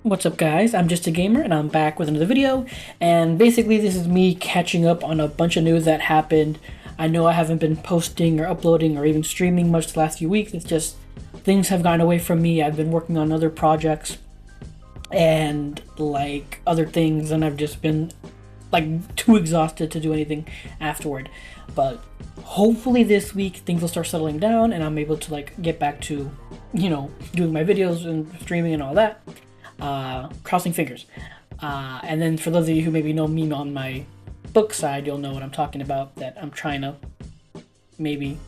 What's up guys, I'm just a gamer and I'm back with another video, and basically this is me catching up on a bunch of news that happened. I know I haven't been posting or uploading or even streaming much the last few weeks. It's just things have gotten away from me. I've been working on other projects and like other things, and I've just been like too exhausted to do anything afterward. But hopefully this week things will start settling down and I'm able to like get back to, doing my videos and streaming and all that. Crossing fingers. And then for those of you who maybe know me on my book side, you'll know what I'm talking about, that I'm trying to maybe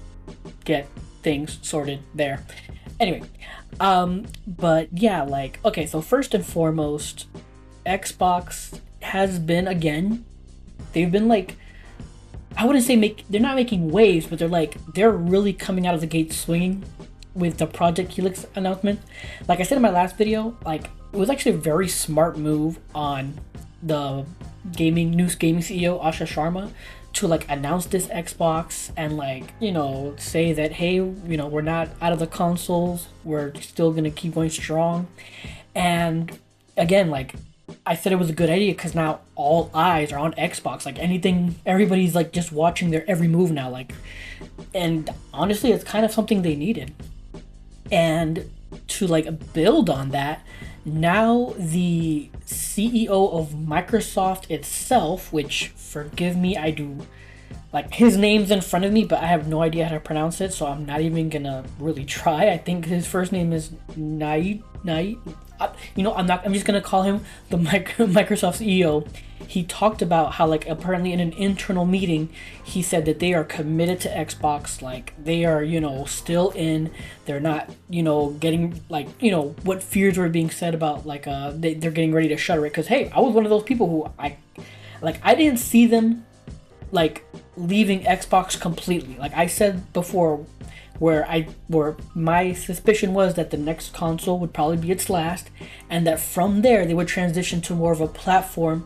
get things sorted there. Anyway, but yeah, like, okay, so first and foremost, Xbox has been, again, they've been like, I wouldn't say they're not making waves, but they're really coming out of the gate swinging with the Project Helix announcement. Like I said in my last video, like, it was actually a very smart move on the new gaming CEO Asha Sharma to like announce this Xbox and like, say that, hey, we're not out of the consoles, we're still gonna keep going strong. And again, like, I said it was a good idea because now all eyes are on Xbox. Like everybody's like just watching their every move now. Like, and honestly, it's kind of something they needed. And to like build on that, now the CEO of Microsoft itself, which, forgive me, I do, like, his name's in front of me, but I have no idea how to pronounce it, so I'm not even gonna really try. I think his first name is Naid. I'm just gonna call him the Microsoft CEO. He talked about how, like, apparently in an internal meeting, he said that they are committed to Xbox. Like, they are, still in. They're not, getting, like, what fears were being said about, like, they're getting ready to shutter it. Because, hey, I was one of those people who I didn't see them, like, leaving Xbox completely. Like I said before, where my suspicion was that the next console would probably be its last, and that from there they would transition to more of a platform,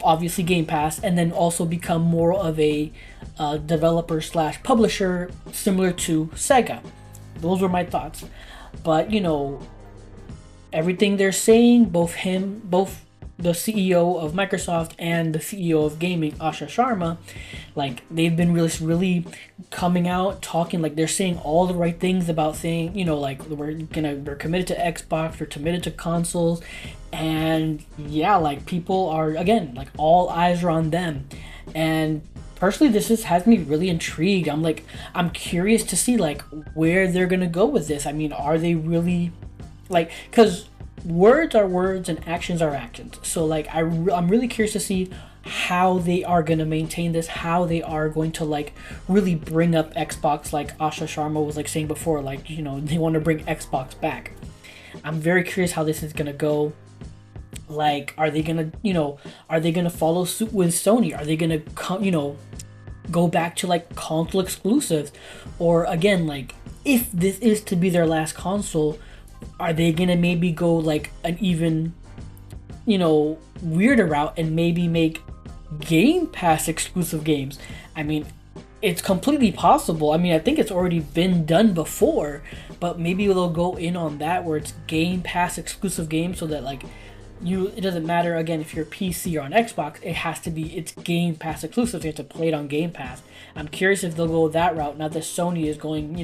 obviously Game Pass, and then also become more of a developer slash publisher similar to Sega. Those were my thoughts. But everything they're saying, both the CEO of Microsoft and the CEO of gaming, Asha Sharma, like, they've been really coming out talking, like, they're saying all the right things about saying, like, we're committed to Xbox, we're committed to consoles. And yeah, like, people are, again, like, all eyes are on them. And personally, this has me really intrigued. I'm curious to see, like, where they're gonna go with this. I mean, are they really, like, because words are words and actions are actions. So like I'm really curious to see how they are going to maintain this, how they are going to like really bring up Xbox, like Asha Sharma was like saying before, like, they want to bring Xbox back. I'm very curious how this is going to go. Like, are they going to follow suit with Sony? Are they going to go back to like console exclusives? Or again, like, if this is to be their last console, are they gonna maybe go like an even, weirder route and maybe make Game Pass exclusive games? I mean, it's completely possible. I mean, I think it's already been done before, but maybe they'll go in on that where it's Game Pass exclusive games, so that like it doesn't matter again if you're PC or on Xbox, it's Game Pass exclusive. You have to play it on Game Pass. I'm curious if they'll go that route now that Sony is going,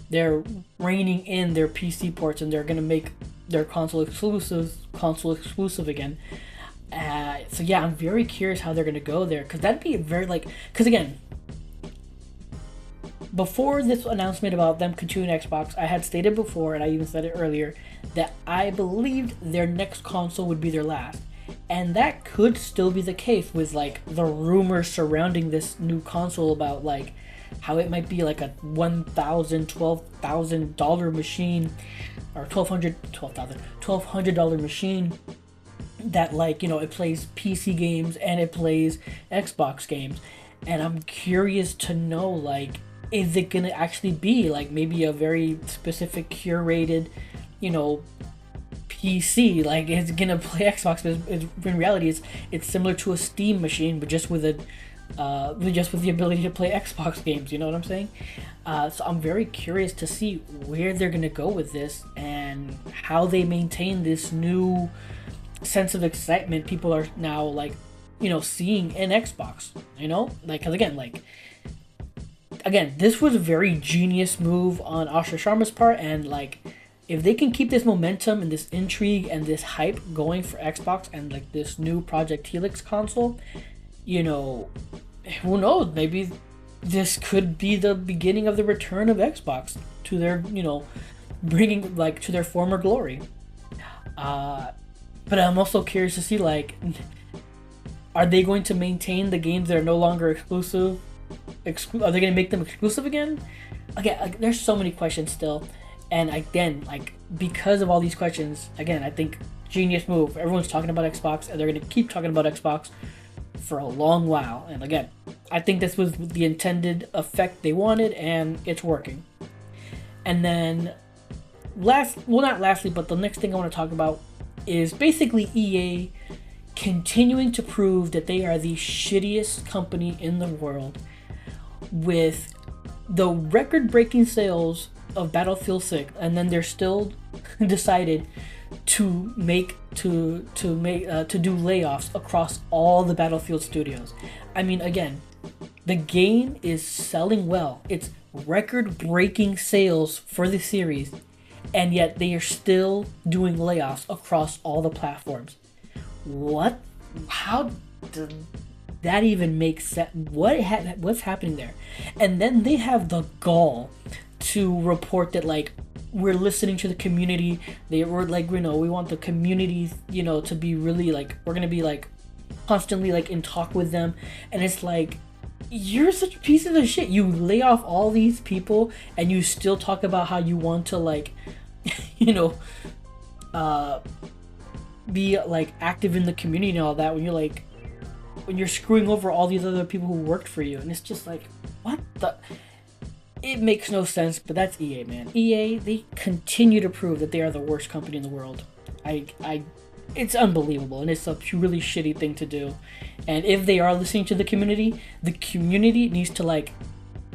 they're reining in their PC ports and they're gonna make their console exclusive again. So yeah, I'm very curious how they're gonna go there, because that'd be because again, before this announcement about them continuing Xbox, I had stated before, and I even said it earlier, that I believed their next console would be their last. And that could still be the case with like the rumors surrounding this new console about like how it might be like a $1,000-$12,000 machine, or $1,200 machine that, like, it plays PC games and it plays Xbox games. And I'm curious to know, like, is it gonna actually be like maybe a very specific curated, PC, like it's gonna play Xbox, but in reality it's similar to a Steam machine, but just with a just with the ability to play Xbox games. You know what I'm saying? So I'm very curious to see where they're gonna go with this and how they maintain this new sense of excitement people are now like, seeing in Xbox. Like, cause again, this was a very genius move on Asha Sharma's part, and like, if they can keep this momentum and this intrigue and this hype going for Xbox and like this new Project Helix console, who knows? Maybe this could be the beginning of the return of Xbox to their, bringing like to their former glory. But I'm also curious to see, like, are they going to maintain the games that are no longer exclusive? Are they going to make them exclusive again? Again, like, there's so many questions still. And again, like, because of all these questions, again, I think genius move. Everyone's talking about Xbox, and they're going to keep talking about Xbox for a long while. And again, I think this was the intended effect they wanted, and it's working. And then not lastly, but the next thing I want to talk about is basically EA continuing to prove that they are the shittiest company in the world, with the record-breaking sales of Battlefield 6, and then they're still decided to do layoffs across all the Battlefield studios. I mean, again, the game is selling well. It's record-breaking sales for the series, and yet they are still doing layoffs across all the platforms. What? How did that even make sense? What's happening there? And then they have the gall to report that, like, we're listening to the community. They were like, we want the community, to be really, like, we're gonna be like constantly like in talk with them. And it's like, you're such pieces of shit. You lay off all these people and you still talk about how you want to, like, be like active in the community and all that, when you're screwing over all these other people who worked for you. And it's just like, what the? It makes no sense. But that's EA, man. EA, they continue to prove that they are the worst company in the world. It's unbelievable, and it's a really shitty thing to do. And if they are listening to the community needs to, like,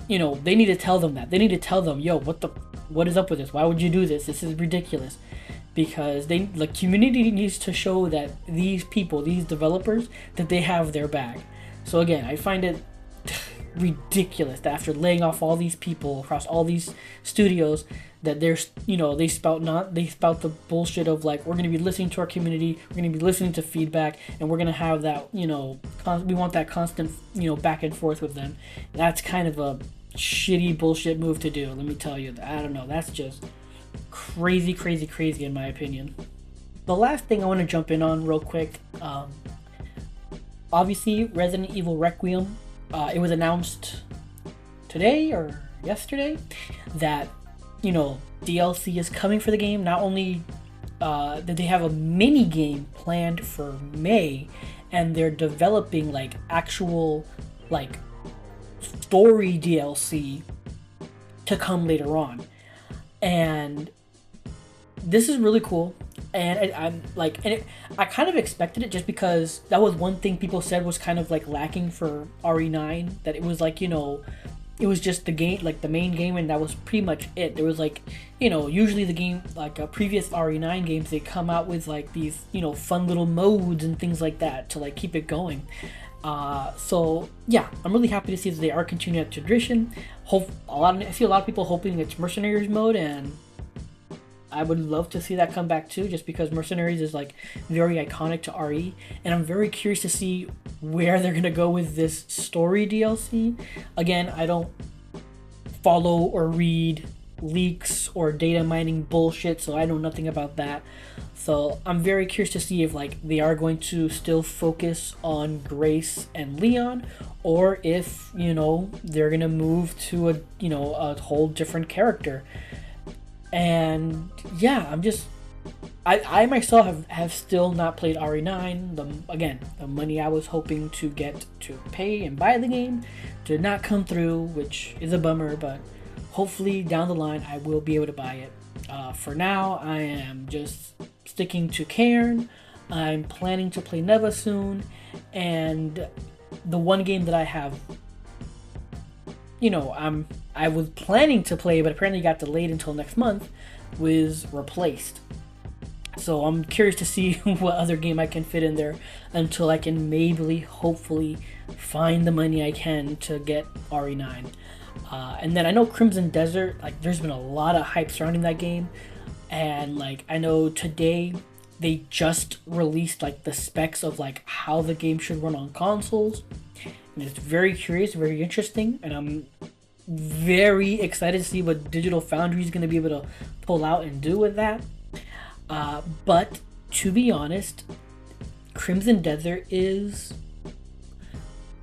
they need to tell them that. They need to tell them, yo, what is up with this? Why would you do this? This is ridiculous. Because the community needs to show that these people, these developers, that they have their back. So again, I find it ridiculous that after laying off all these people across all these studios, that there's, they spout the bullshit of, like, we're going to be listening to our community, we're going to be listening to feedback, and we're going to have that, we want that constant, back and forth with them. That's kind of a shitty bullshit move to do, let me tell you. I don't know, that's just crazy in my opinion. The last thing I want to jump in on real quick, obviously Resident Evil Requiem, it was announced today or yesterday that DLC is coming for the game. Not only that they have a mini game planned for May, and they're developing like actual like story DLC to come later on. And this is really cool, and I kind of expected it, just because that was one thing people said was kind of like lacking for RE9, that it was like, it was just the game, like the main game, and that was pretty much it. There was like, usually the game, like previous RE9 games, they come out with like these, fun little modes and things like that to like keep it going. So yeah, I'm really happy to see that they are continuing that tradition. I see a lot of people hoping it's Mercenaries mode, and I would love to see that come back too, just because Mercenaries is like very iconic to RE, and I'm very curious to see where they're gonna go with this story DLC. Again, I don't follow or read leaks or data mining bullshit, so I know nothing about that. So I'm very curious to see if like they are going to still focus on Grace and Leon, or if they're gonna move to a whole different character. And yeah, I myself have still not played RE9. The money I was hoping to get to pay and buy the game did not come through, which is a bummer, but hopefully down the line I will be able to buy it. For now, I am just sticking to Cairn. I'm planning to play Neva soon, and the one game that I have, I was planning to play, but apparently got delayed until next month, was replaced. So I'm curious to see what other game I can fit in there until I can maybe, hopefully, find the money I can to get RE9. And then I know Crimson Desert, like there's been a lot of hype surrounding that game, and like I know today they just released like the specs of like how the game should run on consoles, and it's very curious, very interesting, and I'm very excited to see what Digital Foundry is going to be able to pull out and do with that. But to be honest, Crimson Desert is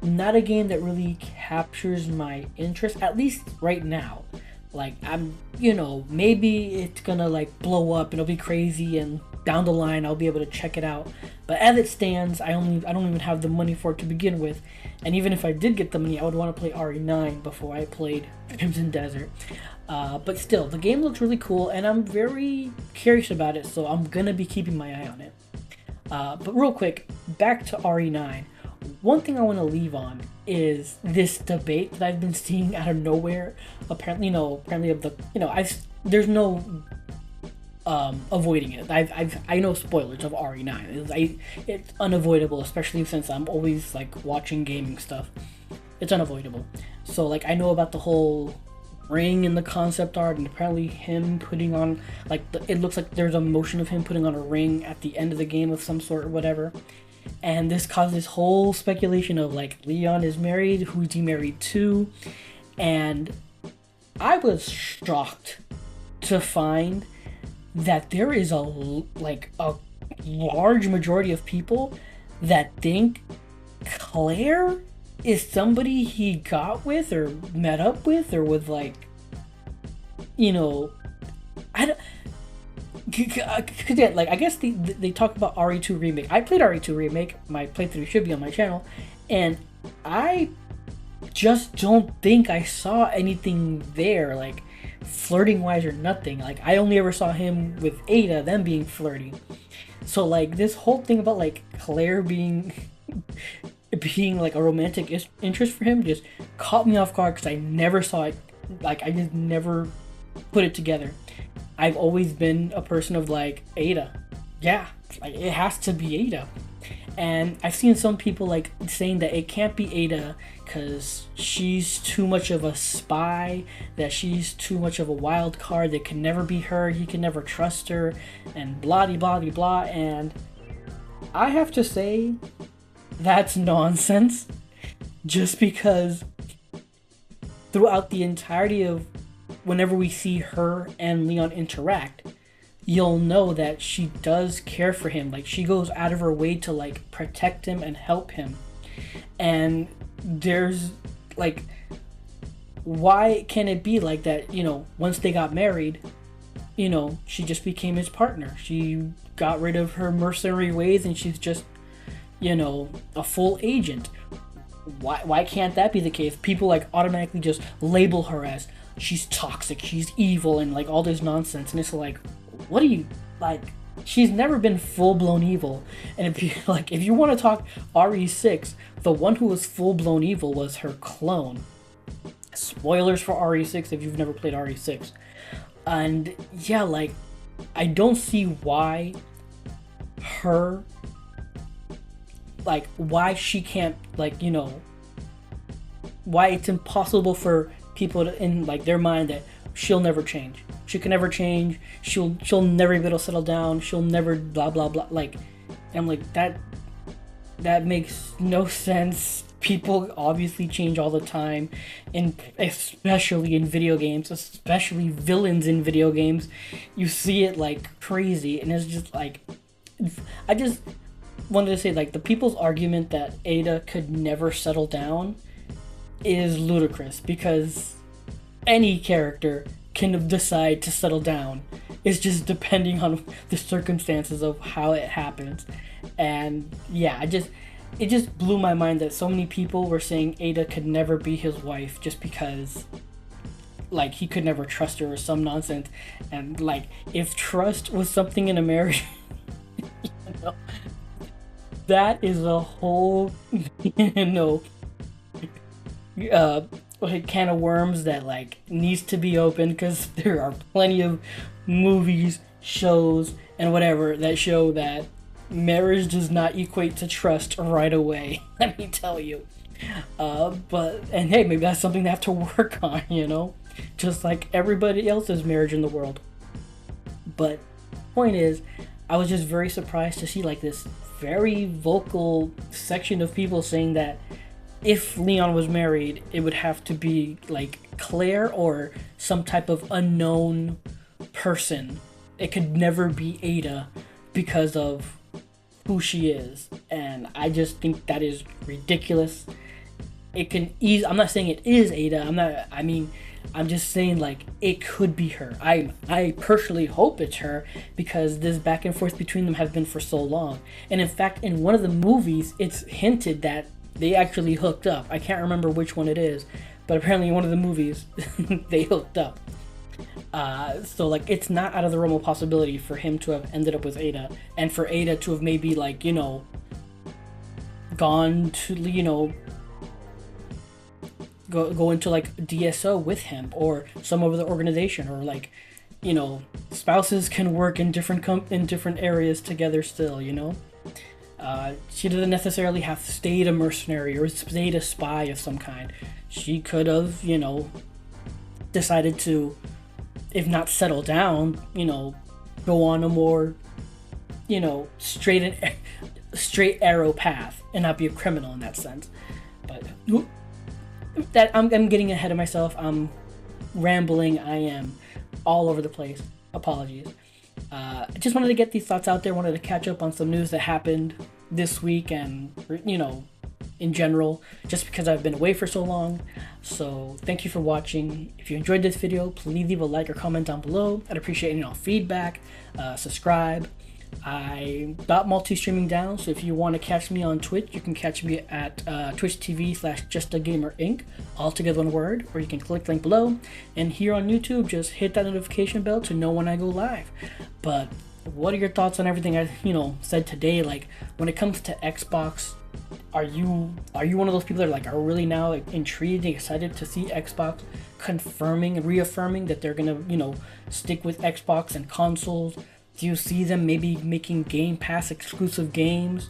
not a game that really captures my interest, at least right now. Like I'm, maybe it's gonna like blow up and it'll be crazy, and down the line I'll be able to check it out. But as it stands, I don't even have the money for it to begin with. And even if I did get the money, I would want to play RE9 before I played Crimson Desert. But still, the game looks really cool, and I'm very curious about it, so I'm gonna be keeping my eye on it. But real quick, back to RE9. One thing I want to leave on is this debate that I've been seeing out of nowhere. Apparently of the, there's no avoiding it. I know spoilers of RE9. It's unavoidable, especially since I'm always like watching gaming stuff. It's unavoidable. So like I know about the whole ring in the concept art, and apparently him putting on like it looks like there's a motion of him putting on a ring at the end of the game of some sort or whatever. And this caused this whole speculation of like Leon is married, who's he married to? And I was shocked to find that there is a large majority of people that think Claire is somebody he got with or met up with or with like, I don't. Like I guess they talk about RE2 remake. I played RE2 remake. My playthrough should be on my channel, and I just don't think I saw anything there, like flirting wise or nothing. Like I only ever saw him with Ada, them being flirty. So like this whole thing about like Claire being like a romantic interest for him just caught me off guard because I never saw it. Like I just never put it together. I've always been a person of like Ada. Yeah, like it has to be Ada. And I've seen some people like saying that it can't be Ada because she's too much of a spy, that she's too much of a wild card, that can never be her, he can never trust her, and blah blah blah blah. And I have to say that's nonsense, just because throughout the entirety of whenever we see her and Leon interact, you'll know that she does care for him. Like she goes out of her way to like protect him and help him. And there's like, why can't it be like that? Once they got married, she just became his partner. She got rid of her mercenary ways and she's just, a full agent. Why can't that be the case? People like automatically just label her as she's toxic, she's evil, and like all this nonsense. And it's like, what do you like? She's never been full-blown evil. And if you want to talk RE6, the one who was full-blown evil was her clone. Spoilers for RE6 if you've never played RE6. And yeah, like I don't see why why she can't, like, why it's impossible for people to, in like their mind, that she'll never change. She can never change. She'll never be able to settle down. She'll never blah blah blah. Like, I'm like that makes no sense. People obviously change all the time, and especially in video games, especially villains in video games. You see it like crazy, and it's just like, I just wanted to say, like, the people's argument that Ada could never settle down is ludicrous, because any character can decide to settle down. It's just depending on the circumstances of how it happens. And yeah, it just blew my mind that so many people were saying Ada could never be his wife just because, like, he could never trust her or some nonsense. And like, if trust was something in a marriage, that is a whole, you know, uh, can of worms that like needs to be opened, because there are plenty of movies, shows, and whatever that show that marriage does not equate to trust right away. Let me tell you. But and hey, maybe that's something they have to work on, you know, just like everybody else's marriage in the world. But point is, I was just very surprised to see like this very vocal section of people saying that if Leon was married, it would have to be like Claire or some type of unknown person. It could never be Ada because of who she is. And I just think that is ridiculous. It can ease. I'm not saying it is Ada. I'm just saying like it could be her. I personally hope it's her, because this back and forth between them has been for so long. And in fact, in one of the movies, it's hinted that they actually hooked up. I can't remember which one it is, but apparently in one of the movies they hooked up. So like it's not out of the realm of possibility for him to have ended up with Ada, and for Ada to have maybe like, you know, gone to, you know, go into like DSO with him or some other organization, or like, you know, spouses can work in different areas together still, you know. She doesn't necessarily have to stay a mercenary or stay a spy of some kind. She could have, you know, decided to, if not settle down, you know, go on a more, you know, straight arrow path and not be a criminal in that sense. But that I'm getting ahead of myself. I'm rambling. I am all over the place. Apologies. I just wanted to get these thoughts out there. Wanted to catch up on some news that happened this week, and, you know, in general, just because I've been away for so long. So thank you for watching. If you enjoyed this video, please leave a like or comment down below. I'd appreciate, you know, feedback. Subscribe. I got multi-streaming down, so if you want to catch me on Twitch, you can catch me at Twitch TV/JustAGamerInc, all together one word, or you can click the link below. And here on YouTube, just hit that notification bell to know when I go live. But what are your thoughts on everything I, you know, said today? Like, when it comes to Xbox, are you one of those people that are really now like intrigued and excited to see Xbox confirming and reaffirming that they're gonna, you know, stick with Xbox and consoles? Do you see them maybe making Game Pass exclusive games?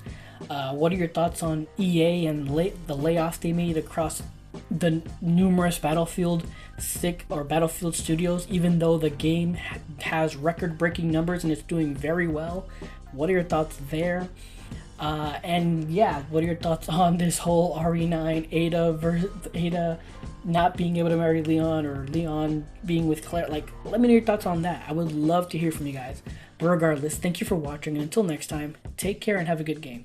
What are your thoughts on EA and the layoffs they made across the numerous Battlefield studios, even though the game has record-breaking numbers and it's doing very well? What are your thoughts there? And yeah, what are your thoughts on this whole RE9 Ada not being able to marry Leon, or Leon being with Claire? Like, let me know your thoughts on that. I would love to hear from you guys. But regardless, thank you for watching, and until next time, take care and have a good game.